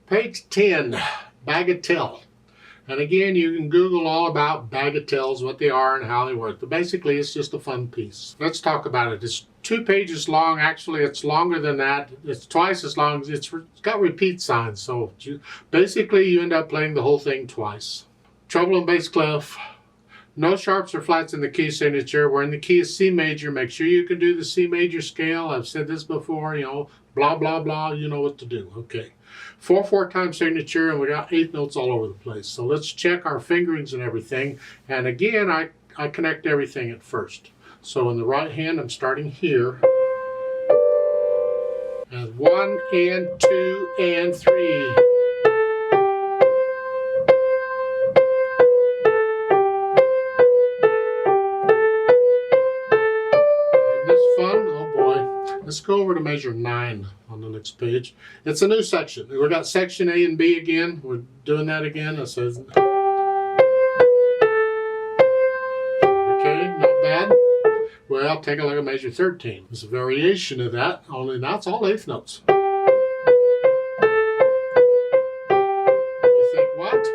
Page 10, Bagatelle. And again, you can Google all about bagatelles, what they are and how they work. But basically, it's just a fun piece. Let's talk about it. It's 2 pages long. Actually, it's longer than that. It's twice as long. It's got repeat signs. So basically, you end up playing the whole thing twice. Treble and bass clef. No sharps or flats in the key signature. We're in the key of C major. Make sure you can do the C major scale. I've said this before, blah, blah, blah. You know what to do. Okay. 4/4 time signature, and we got 8th notes all over the place. So let's check our fingerings and everything. And again, I connect everything at first. So in the right hand, I'm starting here. And 1 and 2 and 3. Let's go over to measure 9 on the next page. It's a new section. We've got section A and B again. We're doing that again. It says, okay, not bad. Well, take a look at measure 13. It's a variation of that, only now it's all 8th notes. You think, what?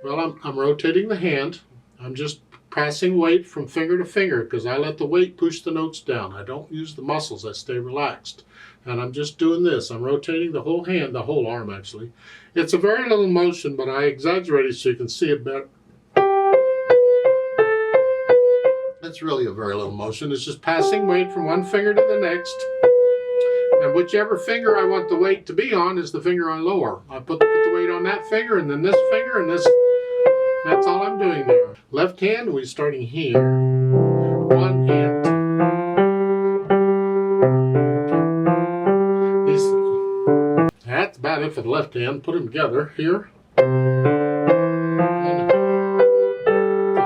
Well, I'm rotating the hand. I'm just passing weight from finger to finger because I let the weight push the notes down. I don't use the muscles. I stay relaxed. And I'm just doing this. I'm rotating the whole hand, the whole arm actually. It's a very little motion, but I exaggerated so you can see it better. It's really a very little motion. It's just passing weight from one finger to the next. And whichever finger I want the weight to be on is the finger I lower. I put the weight on that finger and then this finger and this. That's all I'm doing there. Left hand, we're starting here. 1 and 2. That's about it for the left hand. Put them together here. And,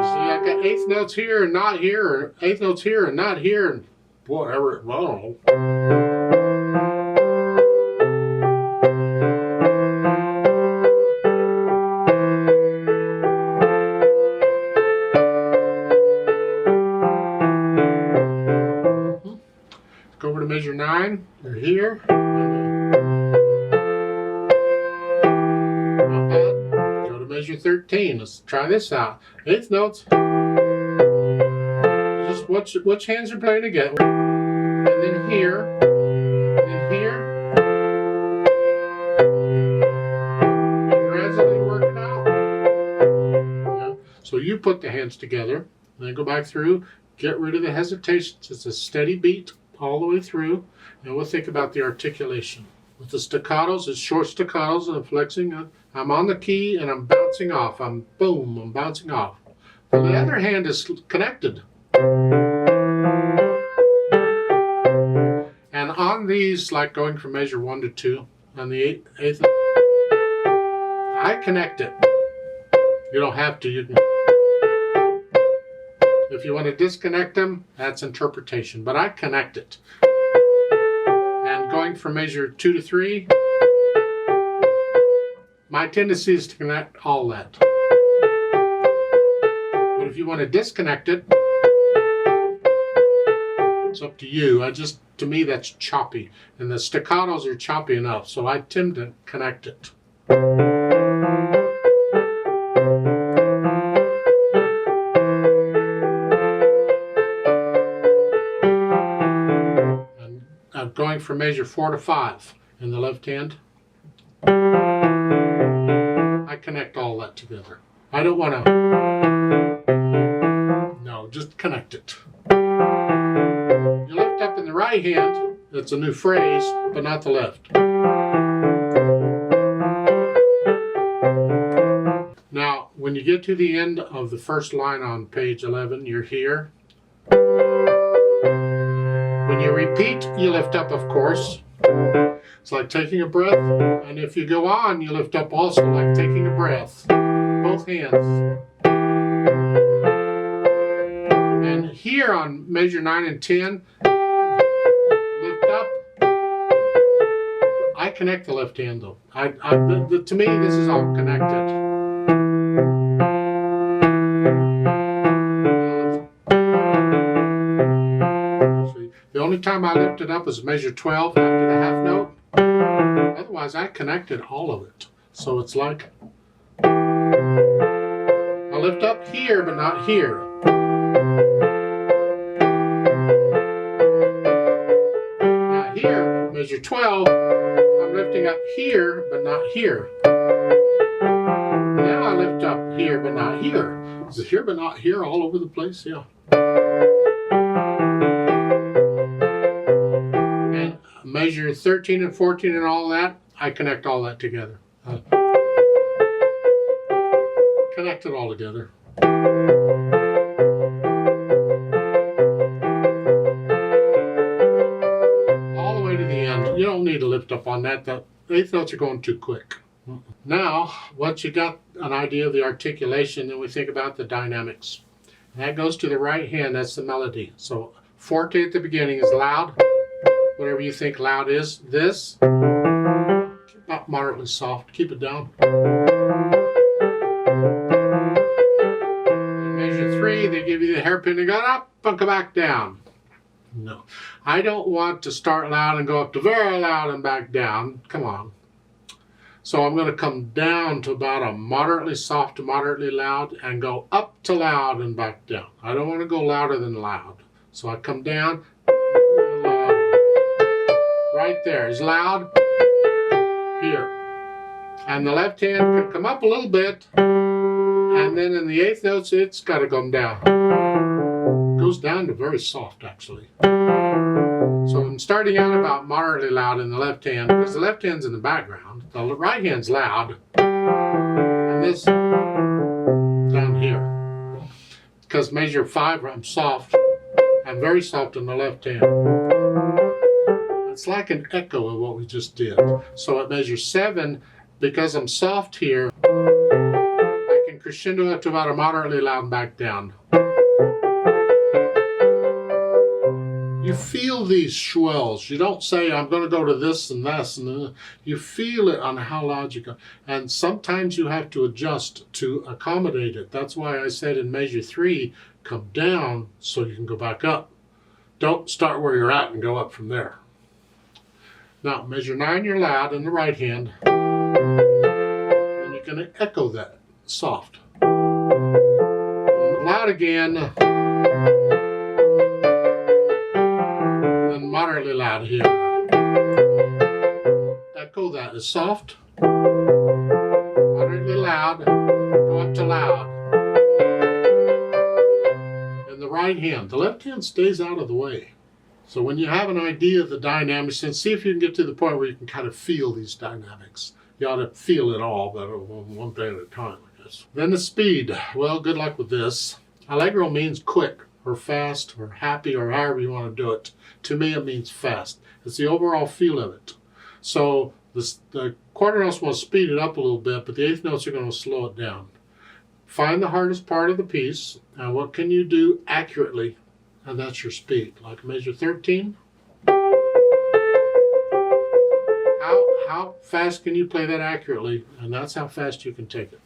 see, I got 8th notes here and not here, or 8th notes here and not here, and whatever. Well, I don't know. Go over to measure 9. You're here. Not bad. Go to measure 13. Let's try this out. 8th notes. Just watch which hands are playing together. And then here. And then here. And gradually work it out. Yeah. So you put the hands together. And then go back through. Get rid of the hesitations. It's a steady beat all the way through, and we'll think about the articulation. With the staccatos, it's short staccatos, and I'm flexing. I'm on the key, and I'm bouncing off. I'm bouncing off. And the other hand is connected. And on these, like going from measure 1 to 2, on the 8th, I connect it. You don't have to. You can. If you want to disconnect them, that's interpretation, but I connect it. And going from measure 2 to 3, my tendency is to connect all that. But if you want to disconnect it, it's up to you. To me, that's choppy, and the staccatos are choppy enough, so I tend to connect it. Going from measure 4 to 5 in the left hand. I connect all that together. I don't want to. No, just connect it. You lift up in the right hand. That's a new phrase, but not the left. Now, when you get to the end of the first line on page 11, you're here. When you repeat, you lift up, of course. It's like taking a breath. And if you go on, you lift up also like taking a breath. Both hands. And here on measure 9 and 10, lift up. I connect the left hand though. To me, this is all connected. The only time I lift it up is measure 12 after the half note. Otherwise, I connected all of it. So it's like I lift up here, but not here. Now here, measure 12, I'm lifting up here, but not here. Now I lift up here, but not here. Is it here, but not here, all over the place? Yeah. And measure 13 and 14 and all that, I connect all that together. Connect it all together. All the way to the end. You don't need to lift up on that. The eighth notes are going too quick. Now, once you got an idea of the articulation, then we think about the dynamics. And that goes to the right hand, that's the melody. So forte at the beginning is loud, whatever you think loud is. This, about moderately soft, keep it down. And measure 3, they give you the hairpin and go up and come back down. No, I don't want to start loud and go up to very loud and back down. Come on. So I'm going to come down to about a moderately soft to moderately loud and go up to loud and back down. I don't want to go louder than loud. So I come down, loud. Right there is loud, here. And the left hand can come up a little bit, and then in the eighth notes it's got to come down. It goes down to very soft actually. So I'm starting out about moderately loud in the left hand, because the left hand's in the background. The right hand's loud, and this down here. Because measure 5, I'm soft, and very soft in the left hand. It's like an echo of what we just did. So at measure 7, because I'm soft here, I can crescendo up to about a moderately loud and back down. You feel these swells. You don't say, I'm going to go to this and this. And you feel it on how loud you go. And sometimes you have to adjust to accommodate it. That's why I said in measure 3, come down so you can go back up. Don't start where you're at and go up from there. Now, measure 9, you're loud in the right hand. And you're going to echo that, soft. And loud again. Moderately loud here. Echo that is soft, moderately loud, go up to loud. In the right hand, the left hand stays out of the way. So when you have an idea of the dynamics, and see if you can get to the point where you can kind of feel these dynamics. You ought to feel it all, but one thing at a time, I guess. Then the speed. Well, good luck with this. Allegro means quick, or fast, or happy, or however you want to do it. To me, it means fast. It's the overall feel of it. So the quarter notes want to speed it up a little bit, but the eighth notes are going to slow it down. Find the hardest part of the piece, and what can you do accurately, and that's your speed. Like measure 13. How fast can you play that accurately, and that's how fast you can take it.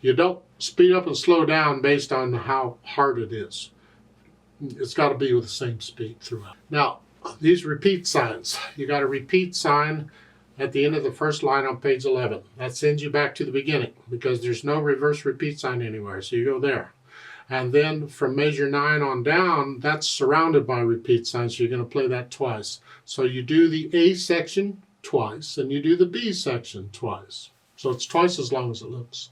You don't speed up and slow down based on how hard it is. It's got to be with the same speed throughout. Now, these repeat signs. You got a repeat sign at the end of the first line on page 11. That sends you back to the beginning because there's no reverse repeat sign anywhere. So you go there. And then from measure 9 on down, that's surrounded by repeat signs. So you're going to play that twice. So you do the A section twice and you do the B section twice. So it's twice as long as it looks.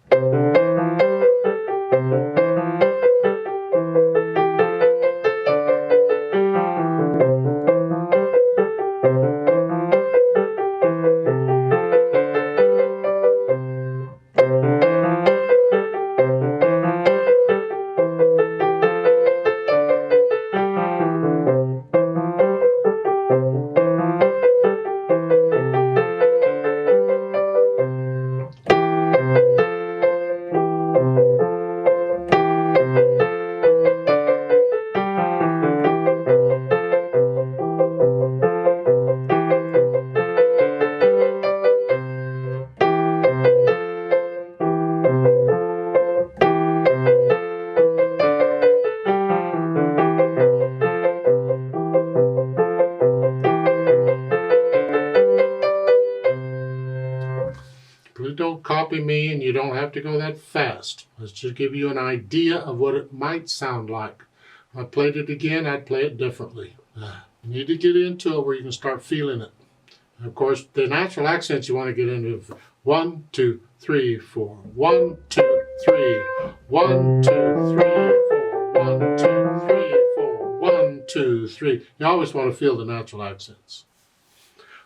Please don't copy me, and you don't have to go that fast. Let's just give you an idea of what it might sound like. If I played it again, I'd play it differently. You need to get into it where you can start feeling it. And of course, the natural accents you want to get into. 1, 2, 3, 4. 1, 2, 3. 1, 2, 3, 4. 1, 2, 3, 4. 1, 2, 3. You always want to feel the natural accents.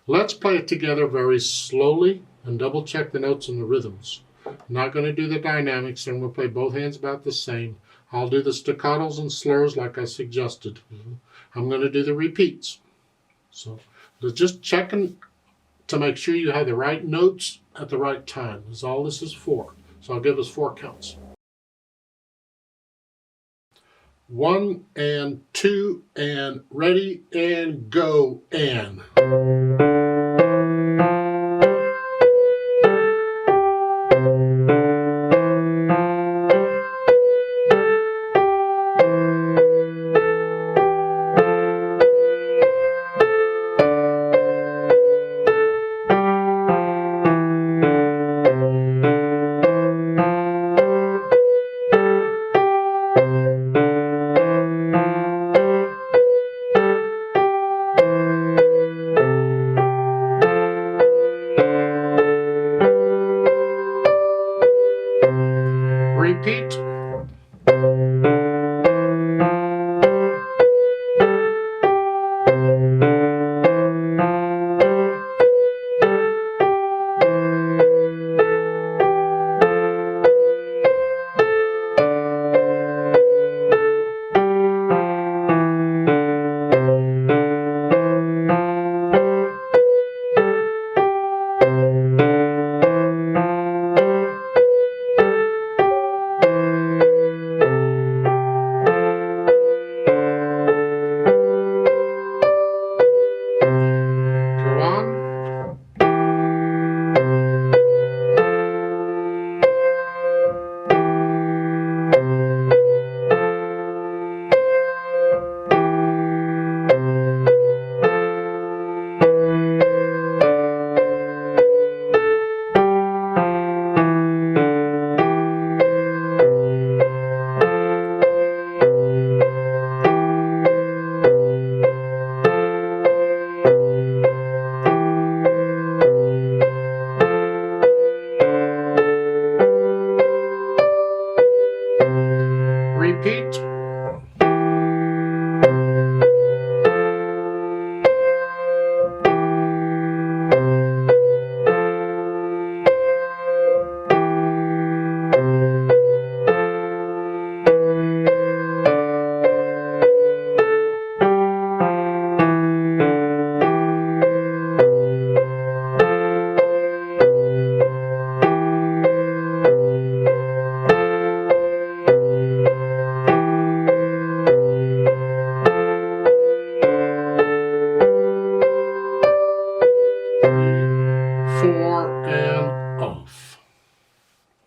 Let's play it together very slowly and double check the notes and the rhythms. I'm not going to do the dynamics, and we'll play both hands about the same. I'll do the staccatos and slurs like I suggested. I'm going to do the repeats. So just checking to make sure you have the right notes at the right time. That's all this is for. So I'll give us 4 counts. 1 and 2 and ready and go and. Repeat